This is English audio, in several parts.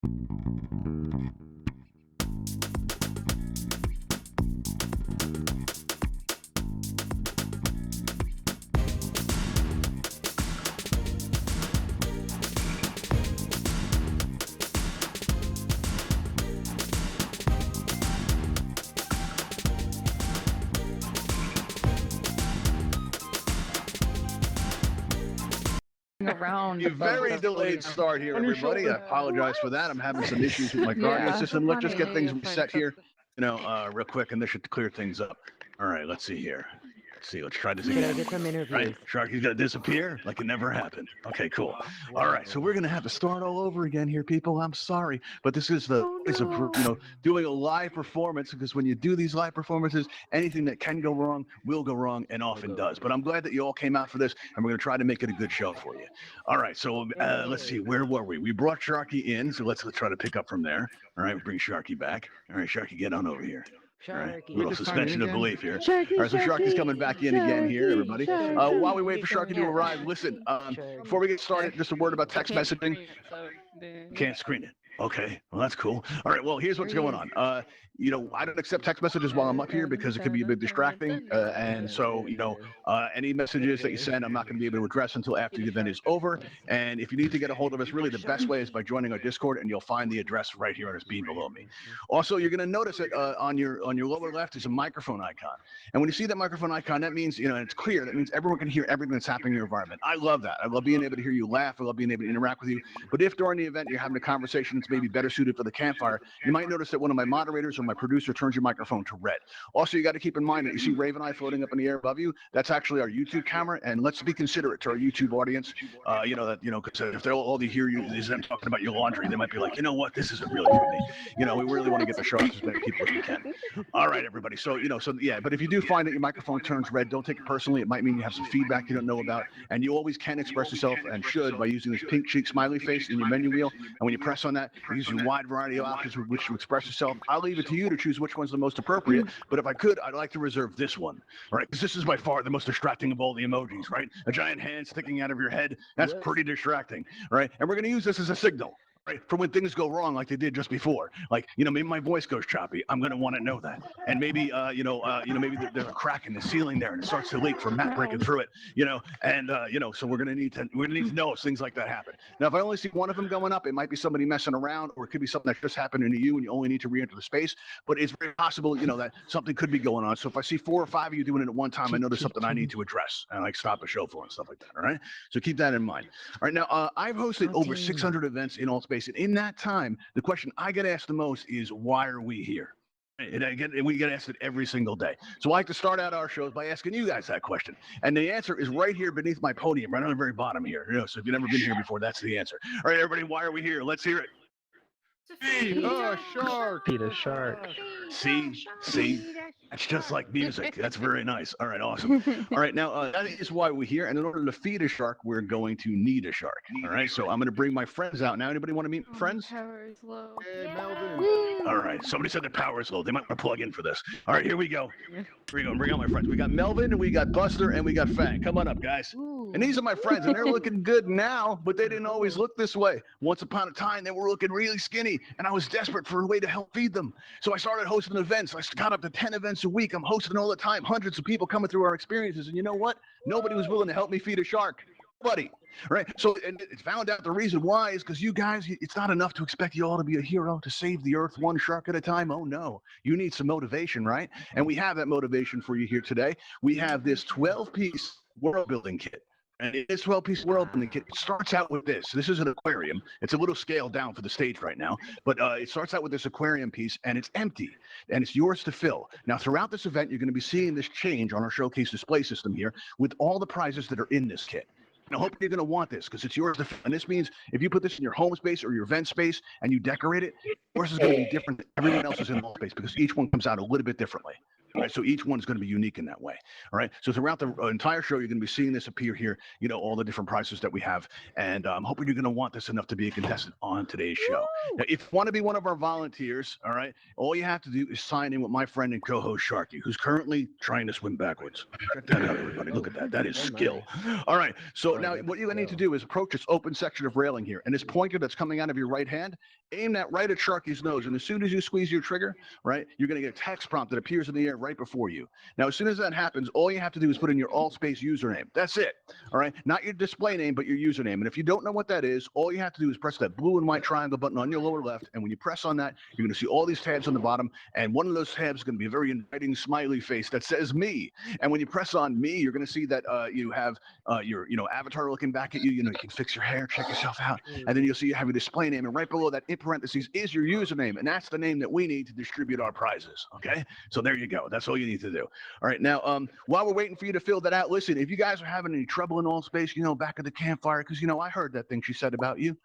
Around A very delayed start here, everybody. I apologize for that. I'm having some issues with my cardio system. Let's just get things reset here, real quick, and this should clear things up. All right, let's see here. Let's try this again. Get some interviews. Right, Sharky's gonna disappear like it never happened. Okay, cool. All right, so we're gonna have to start all over again here, people. I'm sorry, but this is doing a live performance, because when you do these live performances, anything that can go wrong will go wrong, and often does. But I'm glad that you all came out for this, and we're gonna try to make it a good show for you. All right, so let's see, where were we? We brought Sharky in, so let's try to pick up from there. All right, bring Sharky back. All right, Sharky, get on over here. All right, a little suspension of belief here. All right, so Sharky's coming back in again here, everybody. While we wait for Sharky to arrive, listen, before we get started, just a word about text messaging. Can't screen it. Okay, well, that's cool. All right, well, here's what's going on. I don't accept text messages while I'm up here because it could be a bit distracting. And so, any messages that you send, I'm not going to be able to address until after the event is over. And if you need to get a hold of us, really the best way is by joining our Discord, and you'll find the address right here on the screen below me. Also, you're going to notice that on your lower left is a microphone icon. And when you see that microphone icon, that means, and it's clear, that means everyone can hear everything that's happening in your environment. I love that. I love being able to hear you laugh. I love being able to interact with you. But if during the event you're having a conversation that's maybe better suited for the campfire, you might notice that one of my moderators or my producer turns your microphone to red. Also, you got to keep in mind that you see Ravenhall floating up in the air above you. That's actually our YouTube camera, and let's be considerate to our YouTube audience. Because if they'll all hear you is them talking about your laundry, they might be like, you know what, this isn't really for me. We really want to get the show out to as many people as we can. All right, everybody. So but if you do find that your microphone turns red, don't take it personally. It might mean you have some feedback you don't know about, and you always can express yourself and should by using this pink cheek smiley face in your menu wheel. And when you press on that, it gives you a wide variety of options with which to express yourself. I'll leave it to you to choose which one's the most appropriate, but if I could, I'd like to reserve this one, right? Because this is by far the most distracting of all the emojis, right? A giant hand sticking out of your head, that's pretty distracting, right? And we're going to use this as a signal, right, for when things go wrong like they did just before. Like, maybe my voice goes choppy. I'm going to want to know that. And maybe, maybe there's a crack in the ceiling there and it starts to leak from Matt breaking through it, so we're going to need to know if things like that happen. Now, if I only see one of them going up, it might be somebody messing around, or it could be something that just happened to you and you only need to re-enter the space. But it's very possible, that something could be going on. So if I see 4 or 5 of you doing it at one time, I know there's something I need to address and like stop the show for and stuff like that. All right. So keep that in mind. All right. Now, I've hosted over 600 events in Altspace. And in that time, the question I get asked the most is, why are we here? And we get asked it every single day. So I like to start out our shows by asking you guys that question. And the answer is right here beneath my podium, right on the very bottom here. So if you've never been here before, that's the answer. All right, everybody, why are we here? Let's hear it. Feed a shark. Feed a shark. See, that's just like music. That's very nice. All right, awesome. All right, now that is why we're here. And in order to feed a shark, we're going to need a shark. All right, so I'm going to bring my friends out now. Anybody want to meet friends? Power is low. Hey, Melvin. All right, somebody said their power is low. They might want to plug in for this. All right, here we go. Bring out my friends. We got Melvin, and we got Buster, and we got Fang. Come on up, guys. And these are my friends, and they're looking good now, but they didn't always look this way. Once upon a time, they were looking really skinny, and I was desperate for a way to help feed them. So I started hosting events. I got up to 10 events a week. I'm hosting all the time, hundreds of people coming through our experiences. And you know what? Nobody was willing to help me feed a shark. Nobody. Right? So and it found out the reason why is because you guys, it's not enough to expect you all to be a hero to save the earth one shark at a time. Oh, no. You need some motivation, right? And we have that motivation for you here today. We have this 12-piece world building kit. And this 12-piece world building kit starts out with this. This is an aquarium. It's a little scaled down for the stage right now, but it starts out with this aquarium piece, and it's empty, and it's yours to fill. Now, throughout this event, you're going to be seeing this change on our showcase display system here with all the prizes that are in this kit. And I hope you're going to want this because it's yours to fill. And this means if you put this in your home space or your event space and you decorate it, yours is going to be different than everyone else's in Altspace because each one comes out a little bit differently. All right, so each one's going to be unique in that way. All right, so throughout the entire show, you're going to be seeing this appear here. You know, all the different prices that we have, and I'm hoping you're going to want this enough to be a contestant on today's show. Now, if you want to be one of our volunteers, all right, all you have to do is sign in with my friend and co-host Sharky, who's currently trying to swim backwards. Check that out, everybody. Look at that. That is skill. All right, so now what you need to do is approach this open section of railing here, and this pointer that's coming out of your right hand, aim that right at Sharky's nose, and as soon as you squeeze your trigger, right, you're going to get a text prompt that appears in the air right before you. Now, as soon as that happens, all you have to do is put in your Altspace username. That's it. All right, not your display name, but your username. And if you don't know what that is, all you have to do is press that blue and white triangle button on your lower left, and when you press on that, you're going to see all these tabs on the bottom, and one of those tabs is going to be a very inviting smiley face that says me. And when you press on me, you're going to see that you have your avatar looking back at you. You know, you can fix your hair, check yourself out, and then you'll see you have your display name, and right below that in parentheses is your username, and that's the name that we need to distribute our prizes. Okay, so there you go. That's all you need to do. All right, now while we're waiting for you to fill that out, listen, if you guys are having any trouble in Altspace, back at the campfire, because I heard that thing she said about you.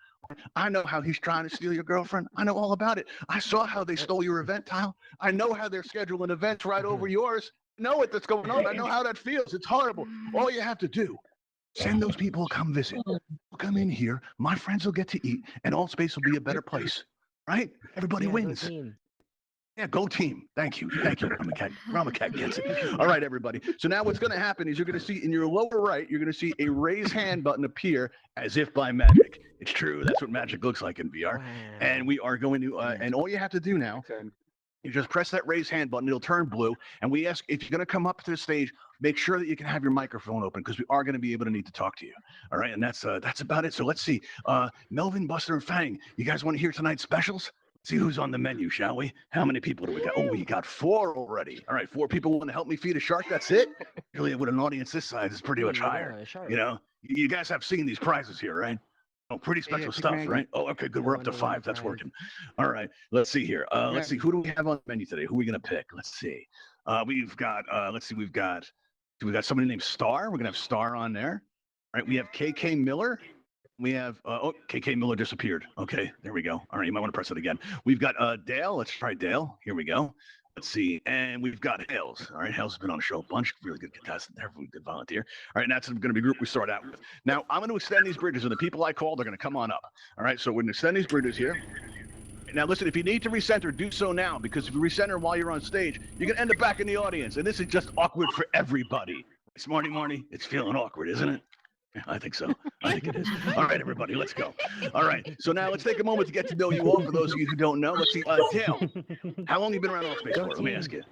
I know how he's trying to steal your girlfriend. I know all about it. I saw how they stole your event tile. I know how they're scheduling events right over yours. I know that's going on. I know how that feels. It's horrible. All you have to do, send those people to come visit. Come in here. My friends will get to eat, and Altspace will be a better place. Right? Everybody wins. Yeah, go team. Thank you. Ramacat gets it. All right, everybody. So now what's going to happen is you're going to see in your lower right, you're going to see a raise hand button appear as if by magic. It's true. That's what magic looks like in VR. Wow. And we are going to, and all you have to do now, you just press that raise hand button. It'll turn blue. And we ask, if you're going to come up to the stage, make sure that you can have your microphone open because we are going to be able to need to talk to you. All right. And that's about it. So let's see. Melvin, Buster, and Fang, you guys want to hear tonight's specials? See who's on the menu, shall we? How many people do we got? Oh, we got 4 already. All right, 4 people want to help me feed a shark. That's it? Really, with an audience this size, it's pretty much higher. You guys have seen these prizes here, right? Oh, pretty special stuff, right? Oh, okay, good. We're up to 5. That's working. All right, let's see here. Let's see. Who do we have on the menu today? Who are we going to pick? Let's see. We've got, we've got somebody named Star. We're going to have Star on there. All right, we have KK Miller. We have, KK Miller disappeared. Okay, there we go. All right, you might want to press it again. We've got Dale. Let's try Dale. Here we go. Let's see. And we've got Hales. All right, Hales has been on the show a bunch. Really good contestant there. Really good volunteer. All right, and that's going to be a group we start out with. Now, I'm going to extend these bridges, and the people I called are going to come on up. All right, so we're going to extend these bridges here. Now, listen, if you need to recenter, do so now, because if you recenter while you're on stage, you're going to end up back in the audience, and this is just awkward for everybody. Smarty Marty, it's feeling awkward, isn't it? I think so. I think it is. All right, everybody, let's go. All right, so now let's take a moment to get to know you all. For those of you who don't know, let's see. Dale, how long have you been around Altspace for? Let me ask you.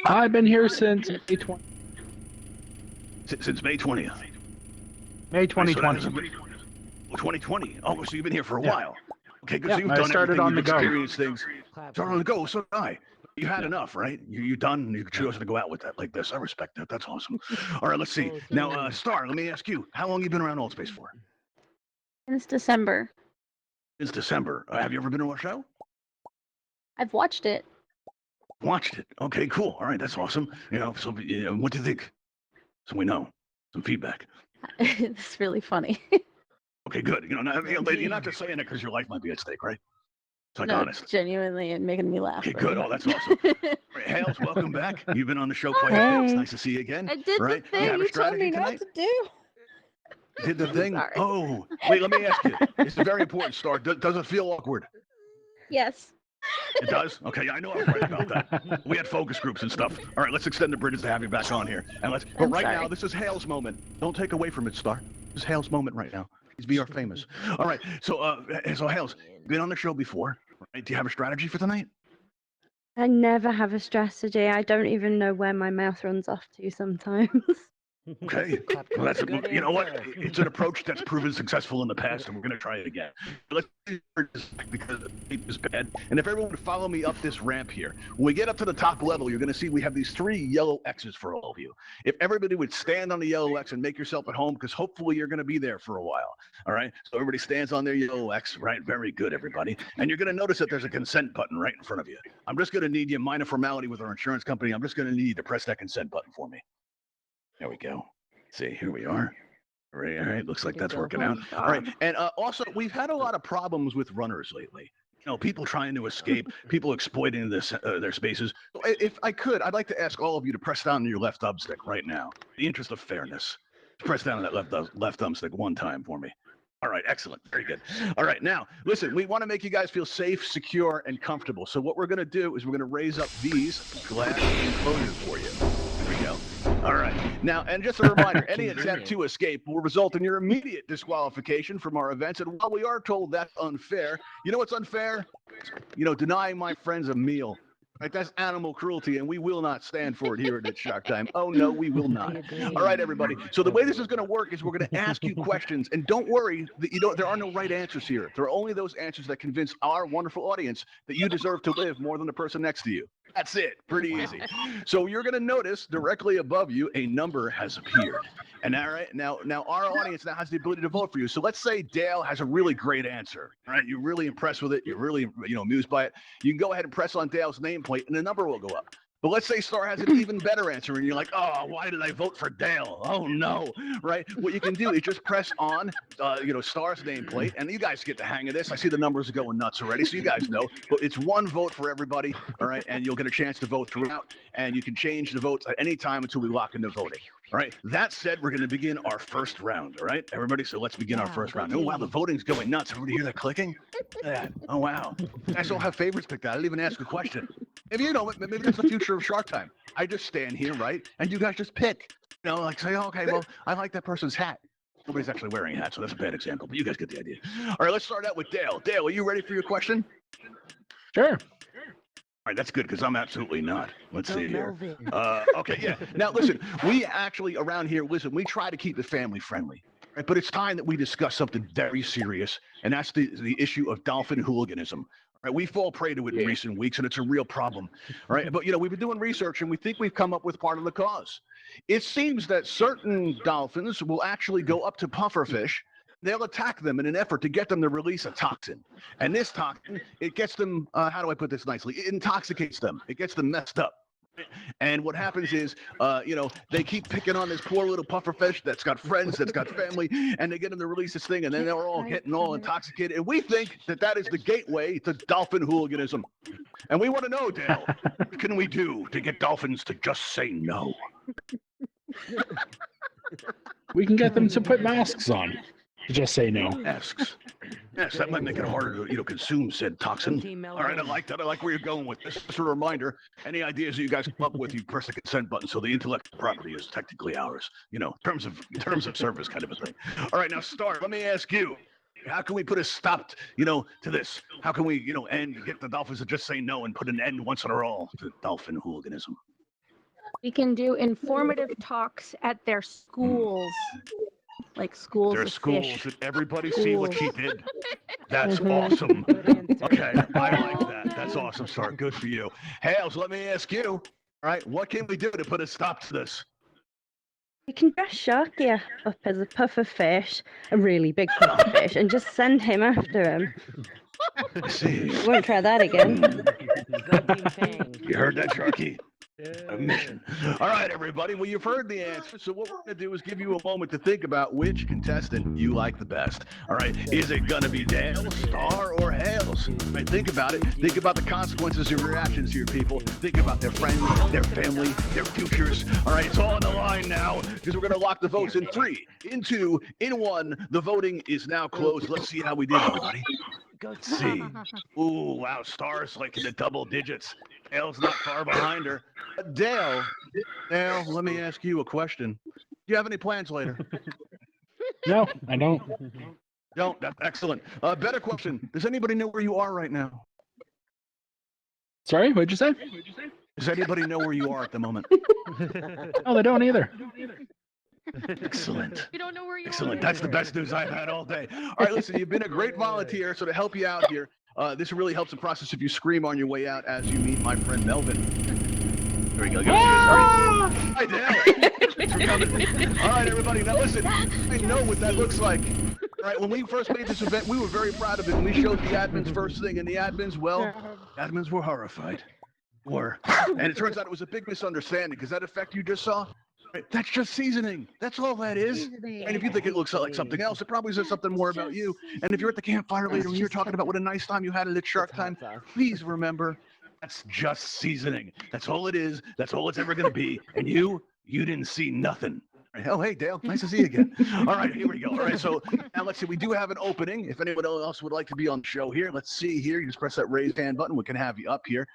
I've been here since May 20th. Since May 20th? May 2020. So 2020. Oh, so you've been here for a while. Okay, good. So you've I done started everything. on the You've go. experienced things. Started on the go, so did I. You had enough, right? You done? You chose to go out with that like this. I respect that. That's awesome. All right, let's see. Now, Star, let me ask you, how long have you been around Altspace for? Since December. Since December. Have you ever been to our show? I've watched it. Watched it. Okay, cool. All right, that's awesome. So what do you think? So we know. Some feedback. It's really funny. Okay, good. You're not just saying it because your life might be at stake, right? It's like no, honest. Genuinely and making me laugh. Okay, good. Oh, that's awesome. All right, Hales, welcome back. You've been on the show quite a bit. It's nice to see you again. I did the thing you told me not to do. Did the thing? Sorry. Oh, wait, let me ask you. It's very important, Star. Does it feel awkward? Yes. It does? Okay, I know I'm right about that. We had focus groups and stuff. All right, let's extend the bridges to have you back on here. But right now, this is Hale's moment. Don't take away from it, Star. This is Hale's moment right now. He's VR famous. All right, so Hales, been on the show before, right? Do you have a strategy for tonight? I never have a strategy. I don't even know where my mouth runs off to sometimes. Okay, well, that's you know what? It's an approach that's proven successful in the past, and we're going to try it again. Let's do this because the tape is bad. And if everyone would follow me up this ramp here, when we get up to the top level, you're going to see we have these 3 yellow X's for all of you. If everybody would stand on the yellow X and make yourself at home, because hopefully you're going to be there for a while. All right, so everybody stands on their yellow X, right? Very good, everybody. And you're going to notice that there's a consent button right in front of you. I'm just going to need you, minor formality with our insurance company. I'm just going to need you to press that consent button for me. There we go. See, here we are. All right, looks like that's working out. All right, and also, we've had a lot of problems with runners lately. people trying to escape, people exploiting their spaces. If I could, I'd like to ask all of you to press down on your left thumbstick right now. In the interest of fairness, press down on that left thumbstick one time for me. All right, excellent. Very good. All right, now, listen, we want to make you guys feel safe, secure, and comfortable. So what we're going to do is we're going to raise up these glass enclosures for you. There we go. All right. Now, and just a reminder, any attempt to escape will result in your immediate disqualification from our events. And while we are told that's unfair, you know what's unfair? Denying my friends a meal. Right, that's animal cruelty, and we will not stand for it here at Shark Time. Oh, no, we will not. All right, everybody. So the way this is going to work is we're going to ask you questions, and don't worry, there are no right answers here. There are only those answers that convince our wonderful audience that you deserve to live more than the person next to you. That's it. Pretty easy. So you're going to notice directly above you, a number has appeared. And all right, now our audience now has the ability to vote for you. So let's say Dale has a really great answer. All right, you're really impressed with it. You're really amused by it. You can go ahead and press on Dale's nameplate, and the number will go up. But let's say Star has an even better answer, and you're like, oh, why did I vote for Dale? Oh, no, right? What you can do is just press on, Star's nameplate, and you guys get the hang of this. I see the numbers are going nuts already, so you guys know. But it's one vote for everybody, all right? And you'll get a chance to vote throughout, and you can change the votes at any time until we lock into voting. All right, that said, we're going to begin our first round, all right, everybody? So let's begin our first round. Oh, wow, the voting's going nuts. Everybody hear that clicking? Yeah. Oh, wow. You guys don't have favorites picked out. I didn't even ask a question. Maybe that's the future of Shark Time. I just stand here, right, and you guys just pick. Say, oh, okay, well, I like that person's hat. Nobody's actually wearing a hat, so that's a bad example, but you guys get the idea. All right, let's start out with Dale. Dale, are you ready for your question? Sure. All right, that's good because I'm absolutely not. Let's see here. Okay, yeah. Now, listen, we actually around here, we try to keep it family friendly, right? But it's time that we discuss something very serious, and that's the issue of dolphin hooliganism. Right, we fall prey to it in recent weeks, and it's a real problem. Right, but we've been doing research, and we think we've come up with part of the cause. It seems that certain dolphins will actually go up to pufferfish. They'll attack them in an effort to get them to release a toxin. And this toxin, it gets them, how do I put this nicely? It intoxicates them. It gets them messed up. And what happens is, they keep picking on this poor little pufferfish that's got friends, that's got family, and they get them to release this thing, and then they're all getting all intoxicated. And we think that is the gateway to dolphin hooliganism. And we want to know, Dale, what can we do to get dolphins to just say no? We can get them to put masks on. Just say no. Masks. Yes, that might make it harder to, consume said toxin. All right, I like that. I like where you're going with this. Just a reminder, any ideas that you guys come up with, you press the consent button, so the intellectual property is technically ours. Terms of service kind of a thing. All right, now, Star, let me ask you, how can we put a stop, to this? How can we, get the dolphins to just say no and put an end once and for all to dolphin hooliganism? We can do informative talks at their schools. Like schools. Their of schools. Fish. Did everybody see what she did? That's awesome. Okay, I like that. That's awesome, Star. Good for you. Hales, let me ask you. All right, what can we do to put a stop to this? We can dress Sharky up as a puffer fish, a really big puffer fish, and just send him after him. I see. Won't try that again. You heard that, Sharky? A mission. All right, everybody. Well, you've heard the answer. So what we're going to do is give you a moment to think about which contestant you like the best. All right. Is it going to be Dale, Star, or Hales? Right, think about it. Think about the consequences of your actions here, people. Think about their friends, their family, their futures. All right. It's all on the line now because we're going to lock the votes in 3, in 2, in 1. The voting is now closed. Let's see how we did, everybody. Let's see. Ooh, wow. Star's like in the double digits. Dale's not far behind her. Dale, let me ask you a question. Do you have any plans later? No, I don't. Don't. That's excellent. Better question. Does anybody know where you are right now? Sorry, what'd you say? Does anybody know where you are at the moment? Oh, they don't either. Excellent. You don't know where you Excellent. are. That's the best news I've had all day. All right, listen, you've been a great volunteer, so to help you out here, this really helps the process if you scream on your way out as you meet my friend Melvin. There we go. Hi, Dale. Thanks for coming. All right, everybody. Now, listen, I know what that looks like. All right, when we first made this event, we were very proud of it. And we showed the admins first thing, and the admins, admins were horrified. And it turns out it was a big misunderstanding because that effect you just saw, Right, that's just seasoning. That's all that is. And if you think it looks like something else, it probably says something more about you. And if you're at the campfire later and you're talking about what a nice time you had at Shark Time, please remember that's just seasoning. That's all it is. That's all it's ever going to be. And you didn't see nothing. Oh, hey, Dale. Nice to see you again. All right, here we go. All right, so now let's see. We do have an opening. If anyone else would like to be on the show here, let's see here. You just press that raise hand button. We can have you up here.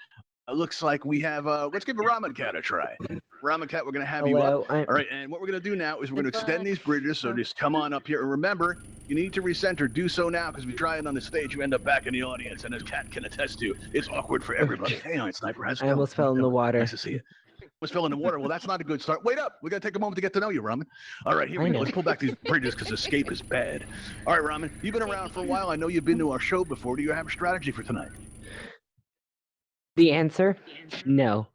It looks like we have, let's give a Ramen Cat a try. Ramen Cat, we're going to have you up. All right, and what we're going to do now is we're going to extend these bridges, so just come on up here. And remember, you need to recenter. Do so now, because if you try it on the stage, you end up back in the audience, and as Cat can attest to, it's awkward for everybody. Hang on, Sniper. I almost fell in the water. Nice to see you. Almost fell in the water. Well, that's not a good start. Wait up. We got to take a moment to get to know you, Ramen. All right, here we go. Let's pull back these bridges, because escape is bad. All right, Ramen, you've been around for a while. I know you've been to our show before. Do you have a strategy for tonight? The answer? No.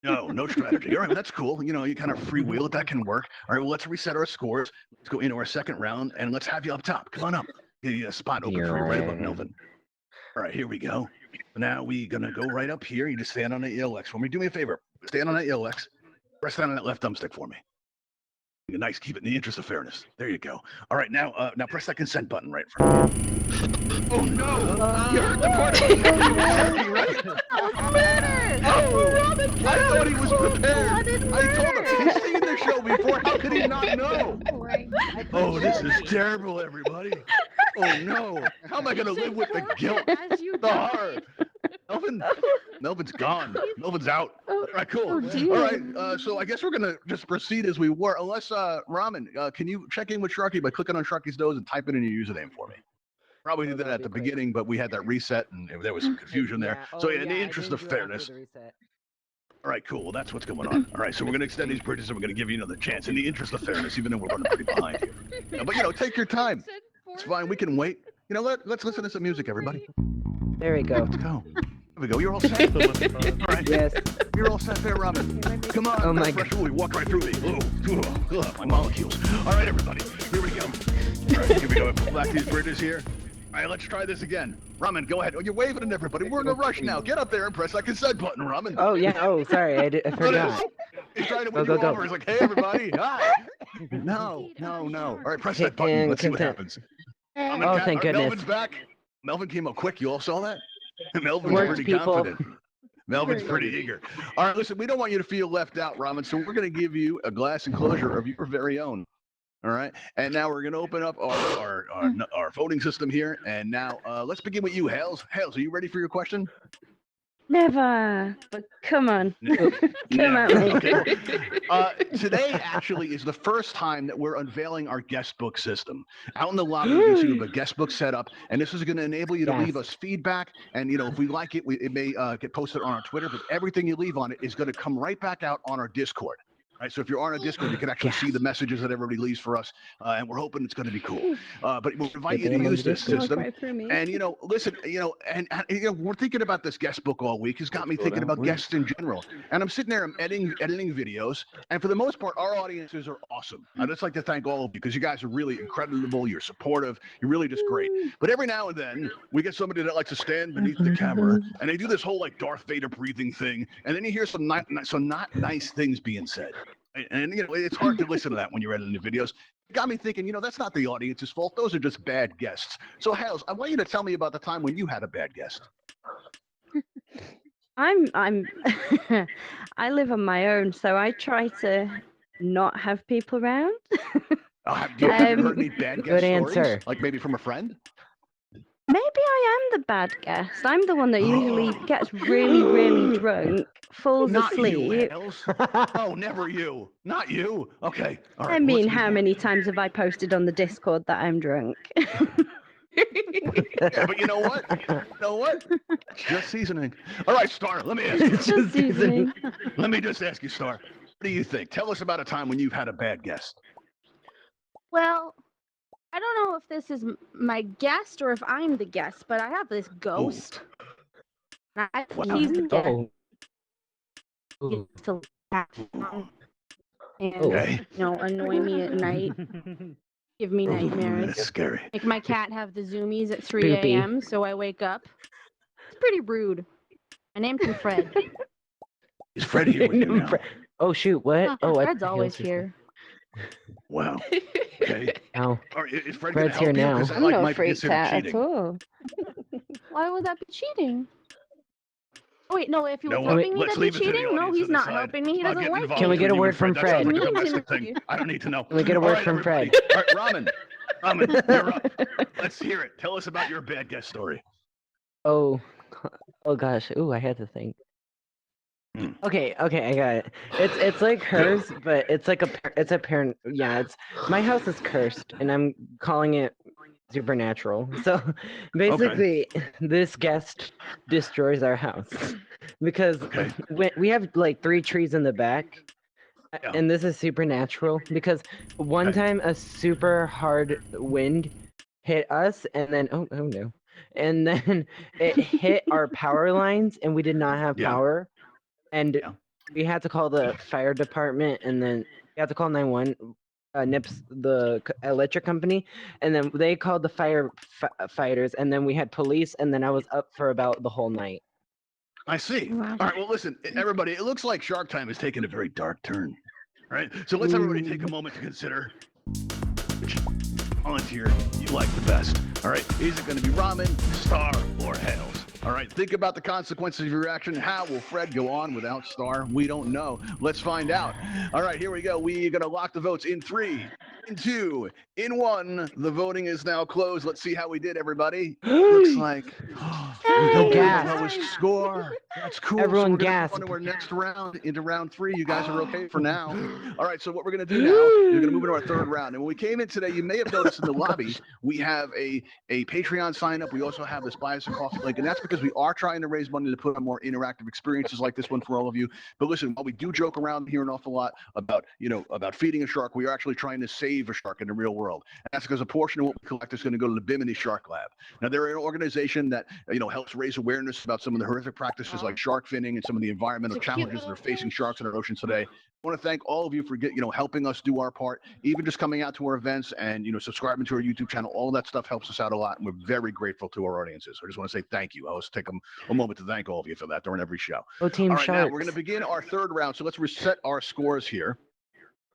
No strategy. All right, well, that's cool. You know, you kind of freewheel it. That can work. All right, well, let's reset our scores. Let's go into our second round, and let's have you up top. Come on up. Get you a spot open for you right above Melvin. All right, here we go. Now we're going to go right up here. You just stand on that ELX for me. Do me a favor. Stand on that ELX. Press down on that left thumbstick for me. Nice. Keep it in the interest of fairness. There you go. All right, now press that consent button right for me. Oh, no. You heard the part about Sharky, right? I thought he was prepared. I told him. He's seen the show before. How could he not know? Oh, this is terrible, everybody. Oh, no. How am I going to live with the guilt? The horror. Melvin's gone. Melvin's out. All right, cool. All right, so I guess we're going to just proceed as we were. Unless, Ramen, can you check in with Sharky by clicking on Sharky's nose and typing in your username for me? Probably did that at the beginning, but we had that reset, and there was some confusion there. So in the interest of fairness. All right, cool. Well, that's what's going on. All right, so we're going to extend these bridges, and we're going to give you another chance in the interest of fairness, even though we're running pretty behind here. But, take your time. It's fine. We can wait. Let's listen to some music, everybody. There we go. Let's go. There we go. You're all set. All right. Yes. You're all set there, Ramen. Come on. Oh, my God. We walk right through these. My molecules. All right, everybody. Here we go. All right, here we go. Pull back these bridges here. All right, let's try this again. Ramen, go ahead. Oh, you're waving at everybody. We're in a rush now. Get up there and press that consent button, Ramen. Oh, yeah. Oh, sorry. I forgot. He's trying to win you over. He's like, hey, everybody. Hi. No. All right, press that button. Let's see what happens. Oh, thank goodness. Melvin's back. Melvin came up quick. You all saw that? Melvin's pretty confident. Melvin's pretty eager. All right, listen, we don't want you to feel left out, Ramen, so we're going to give you a glass enclosure of your very own. All right, and now we're going to open up our voting system here, and now let's begin with you, Hales. Hales, are you ready for your question? Never. But come on. Come on, mate. Okay. Today actually is the first time that we're unveiling our guest book system. Out in the lobby, you can see we have a guest book set up, and this is going to enable you to leave us feedback. And if we like it, it may get posted on our Twitter. But everything you leave on it is going to come right back out on our Discord. Right, so if you're on a Discord, you can actually see the messages that everybody leaves for us, and we're hoping it's going to be cool. But we'll invite you to use this system. And listen, and we're thinking about this guest book all week. It's got me thinking about guests in general. And I'm sitting there, I'm editing videos, and for the most part, our audiences are awesome. I'd just like to thank all of you because you guys are really incredible. You're supportive. You're really just great. But every now and then, we get somebody that likes to stand beneath the camera, and they do this whole Darth Vader breathing thing, and then you hear some not nice things being said. And it's hard to listen to that when you're editing the videos. It got me thinking, that's not the audience's fault. Those are just bad guests. So, Hales, I want you to tell me about the time when you had a bad guest. I live on my own, so I try to not have people around. Have you heard any bad guest stories? Answer. Like maybe from a friend? Maybe I am the bad guest. I'm the one that usually gets really, really drunk, falls asleep. You, Hales. Oh, never you. Not you. Okay. All right. I mean, how many times have I posted on the Discord that I'm drunk? Yeah, but you know what? It's just seasoning. All right, Star, let me ask you. It's just seasoning. Let me just ask you, Star. What do you think? Tell us about a time when you've had a bad guest. Well, I don't know if this is my guest or if I'm the guest, but I have this ghost. He's the guest. He to and annoy me at night, give me nightmares. That's scary. Make my cat have the zoomies at 3 a.m. so I wake up. It's pretty rude. I named him Fred. Is Fred here with you now? Oh shoot! What? Huh, Oh, Fred's always here. Wow. Okay. Oh, All right, is Fred going to Fred's help here you? now. Because that I'm like not might be freaked considered out cheating. at all. Why would that be cheating? Oh, wait, no, if he was No, helping me, let's that'd be leave it to the cheating? No, audience he's to not decide. helping me. He I'm not doesn't getting like involved Can we get a between you word and from That sounds Fred? like a Mean to domestic me. thing. I don't need to know. Can we get a All word right, from everybody. Fred? All right, Ramen, you're up. Let's hear it. Tell us about your bad guest story. Oh, oh gosh. Ooh, I had to think. Hmm. Okay, I got it. It's like hers, but it's like it's a parent. Yeah, it's my house is cursed, and I'm calling it supernatural. So basically, this guest destroys our house because Okay. we have like 3 trees in the back, Yeah. and this is supernatural because one Okay. time a super hard wind hit us, and then oh no, and then it hit our power lines, and we did not have Yeah. power. And Yeah. we had to call the fire department, and then we had to call 911, NIPS, the electric company, and then they called the fighters, and then we had police, and then I was up for about the whole night. I see. Wow. All right. Well, listen, everybody. It looks like Shark Time is taking a very dark turn. Right. So let's everybody take a moment to consider which volunteer you like the best. All right. Is it going to be Ramen, Star, or Hales? All right. Think about the consequences of your action. How will Fred go on without Star? We don't know. Let's find out. All right. Here we go. We're going to lock the votes in 3, in 2, in 1. The voting is now closed. Let's see how we did, everybody. Looks like we don't have the lowest score. That's cool. Everyone so we're gonna gasp. go on to our next round, into round 3. You guys are okay for now. All right, so what we're gonna do now is we're gonna move into our 3rd round. And when we came in today, you may have noticed in the lobby we have a Patreon sign up. We also have this buy us a coffee link, and that's because we are trying to raise money to put on more interactive experiences like this one for all of you. But listen, while we do joke around here an awful lot about about feeding a shark, we are actually trying to save a shark in the real world. And that's because a portion of what we collect is going to go to the Bimini Shark Lab. Now they're an organization that helps raise awareness about some of the horrific practices like shark finning and some of the environmental challenges that are facing sharks in our oceans today. I want to thank all of you for helping us do our part, even just coming out to our events and subscribing to our YouTube channel. All of that stuff helps us out a lot, and we're very grateful to our audiences. I just want to say thank you. I always take a moment to thank all of you for that during every show. Oh, Team All right, now Sharks. we're going to begin our 3rd round. So let's reset our scores here.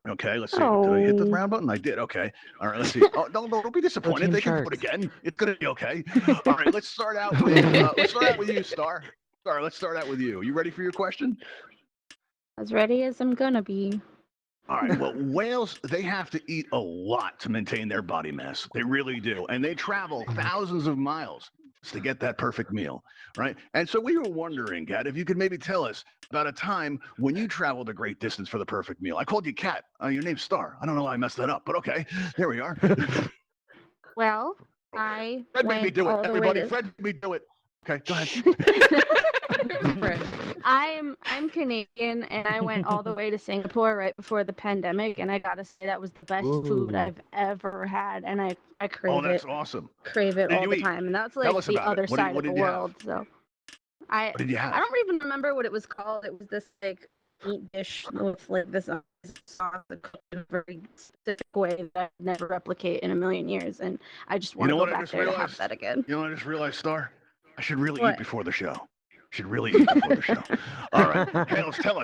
Okay, let's see. Did I hit the round button? I did. Okay. All right, let's see. Oh, don't be disappointed. Team They can vote Sharks. again. It's gonna be okay. All right, let's start out with you, Star. Star, let's start out with you. You ready for your question? As ready as I'm gonna be. All right. Well, whales, they have to eat a lot to maintain their body mass. They really do. And they travel thousands of miles to get that perfect meal, right? And so we were wondering, Kat, if you could maybe tell us about a time when you traveled a great distance for the perfect meal. I called you Kat. Your name's Star. I don't know why I messed that up, but okay. There we are. Well, I Fred made me went do all it. the Everybody, way to... Fred made me do it. Okay, go ahead. I'm Canadian, and I went all the way to Singapore right before the pandemic, and I gotta say that was the best food Ooh. I've ever had, and I crave Oh, that's it, awesome. crave it Did all you the eat? time, and that's Tell like us the about it. other What side of did the you have? world. So What did you have? I don't even remember what it was called. It was this like meat dish with like this sauce that cooked in a very specific way that I'd never replicate in a million years, and I just want to go back there to have that again. You know what I just realized, Star? I should really What? eat before the show. Should really eat before the show. All right, Hales, tell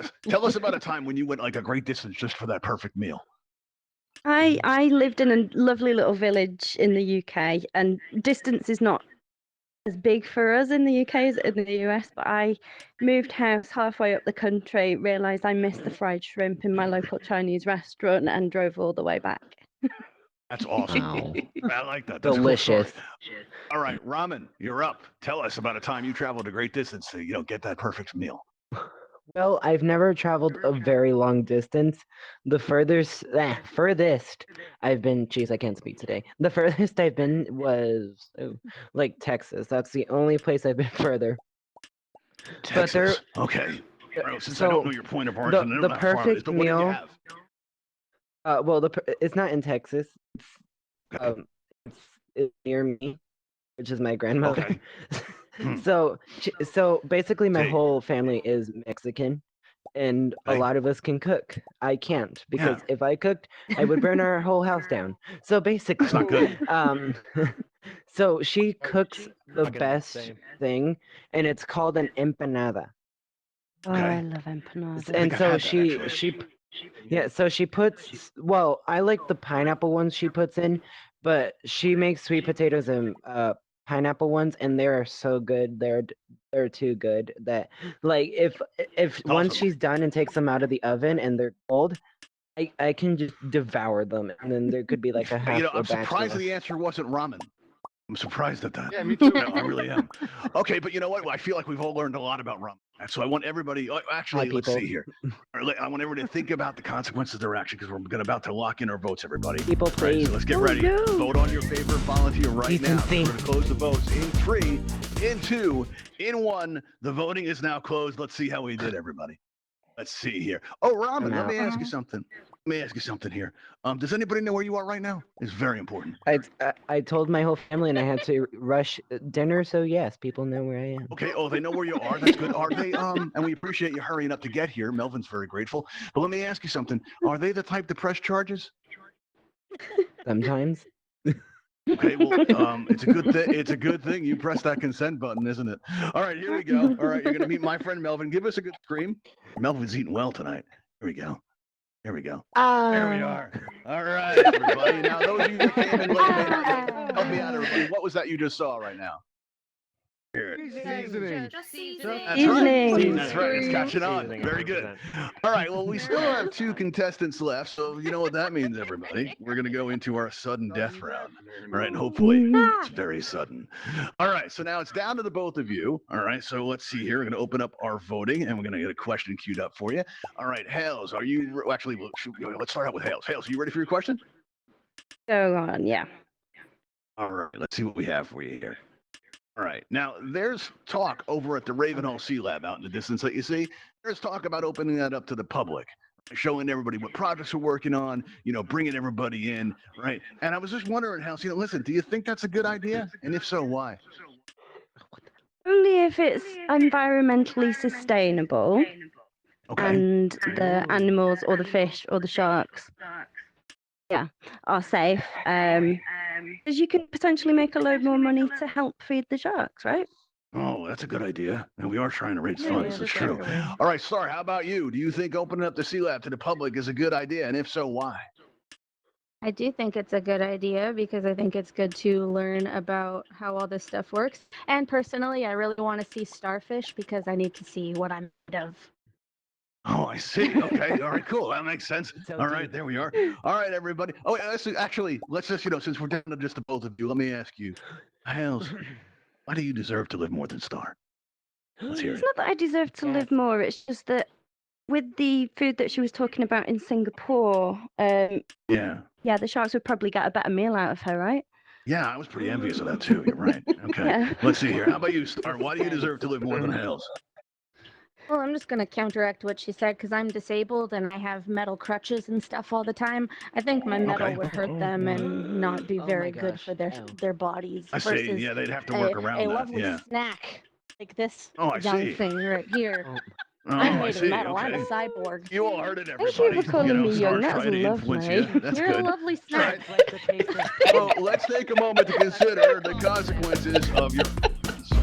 us about a time when you went like a great distance just for that perfect meal. I lived in a lovely little village in the UK, and distance is not as big for us in the UK as in the US, but I moved house halfway up the country, realised I missed the fried shrimp in my local Chinese restaurant, and drove all the way back. That's awesome. Wow. I like that. That's Delicious. A cool story. All right, Ramen, you're up. Tell us about a time you traveled a great distance to get that perfect meal. Well, I've never traveled a very long distance. The furthest I've been, jeez, I can't speak today. The furthest I've been was like Texas. That's the only place I've been further. Texas. Okay. All right, since I don't know your point of the origin, I don't know how far it is, perfect but what did you meal- have? Well, it's not in Texas. Okay. It's near me, which is my grandmother. Okay. So basically, my See. whole family is Mexican, and a Okay. lot of us can cook. I can't because if I cooked, I would burn our whole house down. So basically, That's not good. So she cooks the Fucking best same. thing, and it's called an empanada. Oh, I love empanada. And I've so had that, actually. yeah, so she puts, well, I like the pineapple ones she puts in, but she makes sweet potatoes and pineapple ones, and they are so good. They're too good that, like, if once awesome. she's done and takes them out of the oven and they're cold, I can just devour them, and then there could be like a half You know, a I'm batch surprised left. the answer wasn't ramen. I'm surprised at that. Yeah, me too. No, I really am. Okay, but you know what? I feel like we've all learned a lot about ramen. And so I want everybody, actually, let's people. see here. I want everybody to think about the consequences of their action because we're about to lock in our votes, everybody. People, All right, please. so let's get Oh, ready. no. Vote on your favorite volunteer right You can now. think. We're going to close the votes in 3, in 2, in 1. The voting is now closed. Let's see how we did, everybody. Let's see here. Oh, Robin, let out. me ask you something. Let me ask you something here. Does anybody know where you are right now? It's very important. I told my whole family and I had to rush dinner, so yes, people know where I am. Okay. Oh, they know where you are. That's good. Are they? And we appreciate you hurrying up to get here. Melvin's very grateful. But let me ask you something. Are they the type to press charges? Sometimes. Okay. Well, it's a good thing. It's a good thing you press that consent button, isn't it? All right. Here we go. All right. You're gonna meet my friend Melvin. Give us a good scream. Melvin's eating well tonight. Here we go. Here we go. There we are. All right, everybody. Now, those of you that came in late, may not help me out, everybody. What was that you just saw right now? Here. Seasoning. Just That's Seasoning. right. That's right. It's Seasoning. catching on. Seasoning, Very good. All right. Well, we still have 2 contestants left, so you know what that means, everybody. We're going to go into our sudden death round. All right. And hopefully it's very sudden. All right. So now it's down to the both of you. All right. So let's see here. We're going to open up our voting, and we're going to get a question queued up for you. All right. Hales, are you actually? Let's start out with Hales. Hales, are you ready for your question? Go on, yeah. All right. Let's see what we have for you here. All right. Now, there's talk over at the Ravenhall Sea-Lab out in the distance that you see. There's talk about opening that up to the public, showing everybody what projects we're working on, bringing everybody in, right? And I was just wondering, Hales, listen, do you think that's a good idea? And if so, why? Only if it's environmentally sustainable Okay. and the animals or the fish or the sharks, are safe. Because you can potentially make a load more money to help feed the sharks, right? Oh, that's a good idea. And we are trying to raise Yeah, funds. yeah, That's that's true. right. All right, Star, how about you? Do you think opening up the Sea-Lab to the public is a good idea? And if so, why? I do think it's a good idea because I think it's good to learn about how all this stuff works. And personally, I really want to see starfish because I need to see what I'm made of. Oh, I see. Okay. All right. Cool. That makes sense. So All right. deep. There we are. All right, everybody. Oh, actually, let's just, since we're down to just the both of you, let me ask you, Hales, why do you deserve to live more than Star? Let's hear It's it. not that I deserve to live Yes. more, it's just that with the food that she was talking about in Singapore, Yeah. the sharks would probably get a better meal out of her, right? Yeah, I was pretty envious of that too. You're right. Okay. Yeah. Let's see here. How about you, Star? Why do you deserve to live more than Hales? Well, I'm just going to counteract what she said because I'm disabled and I have metal crutches and stuff all the time. I think my metal Okay. would hurt them and not be Oh my very good gosh. for their bodies. I see. versus Yeah, they'd have to work around a that. lovely Yeah. snack like this Oh, I young see. thing right here. Oh, Oh, I'm I made see. of metal. I'm Okay. a cyborg. You all heard it, Thank you everybody. for calling me Star young. That's trying to influence you. lovely. That's You're good. a lovely All snack. right. it's like the taste of So let's take a moment to consider the consequences of your.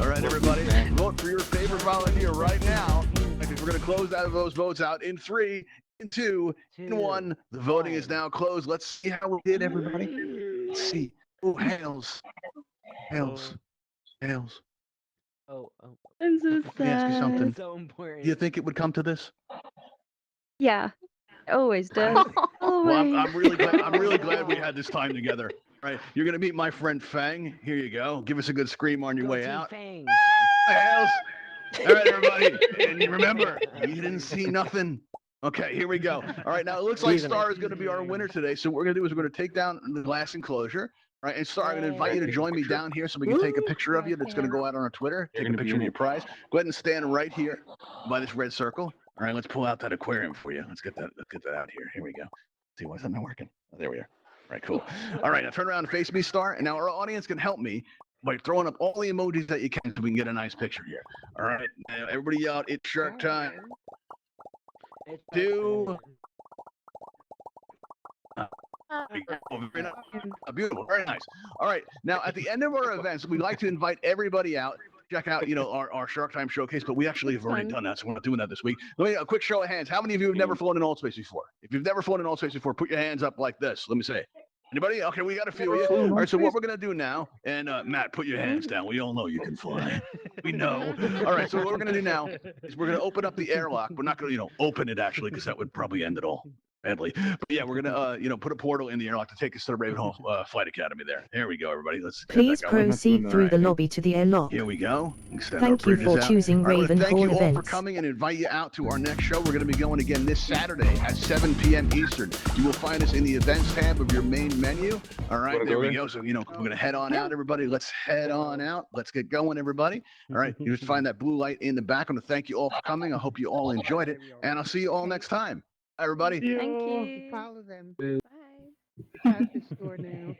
All right, everybody, vote for your favorite volunteer right now. Because we're going to close out of those votes out in 3, in 2, in 1. The voting is now closed. Let's see how we did, everybody. Let's see. Oh, Hales. Hales. Oh, I'm so Let me ask you sad. something. so important. Do you think it would come to this? Yeah, it always does. Well, Always. I'm really glad. I'm really glad we had this time together. All right, you're gonna meet my friend Fang. Here you go. Give us a good scream on your Go way Team out. Fang. Hey, Hales. All right, everybody. And remember, you didn't see nothing. Okay, here we go. All right, now it looks like Star is going to be our winner today. So what we're going to do is we're going to take down the glass enclosure. All right, and Star, I'm going to invite you to join me down here so we can take a picture of you that's going to go out on our Twitter. Take a picture of your prize. Go ahead and stand right here by this red circle. All right, let's pull out that aquarium for you. Let's get that out here. Here we go. See, why is that not working? Oh, there we are. All right, cool. All right, now turn around and face me, Star. And now our audience can help me by throwing up all the emojis that you can so we can get a nice picture here. All right, now everybody yell, it's shark time. It's Two. Very nice. Beautiful, very nice. All right, now at the end of our events, we'd like to invite everybody out check out, our Shark Time showcase, but we actually have already done that, so we're not doing that this week. Let me a quick show of hands. How many of you have never flown in Altspace before? If you've never flown in Altspace before, put your hands up like this. Let me see. Anybody? Okay, we got a few of you. All right, so what we're gonna do now, and Matt, put your hands down. We all know you can fly. We know. All right, so what we're gonna do now is we're gonna open up the airlock. We're not gonna, open it actually, because that would probably end it all badly. But yeah, we're gonna, put a portal in the airlock to take us to the Ravenhall Flight Academy there. Here we go, everybody. Let's Please get that going. proceed through the lobby to the airlock. Here we go. Extend Thank our you for bridges out. choosing All right, well, thank you Ravenhall all for Events. coming and invite you out to our next show. We're going to be going again this Saturday at 7 p.m. Eastern. You will find us in the events tab of your main menu. All right, there we go. So, we're going to head on out, everybody. Let's head on out. Let's get going, everybody. All right, you just find that blue light in the back. I want to thank you all for coming. I hope you all enjoyed it, and I'll see you all next time. Bye, everybody. Thank you. Follow them Bye. at the store now.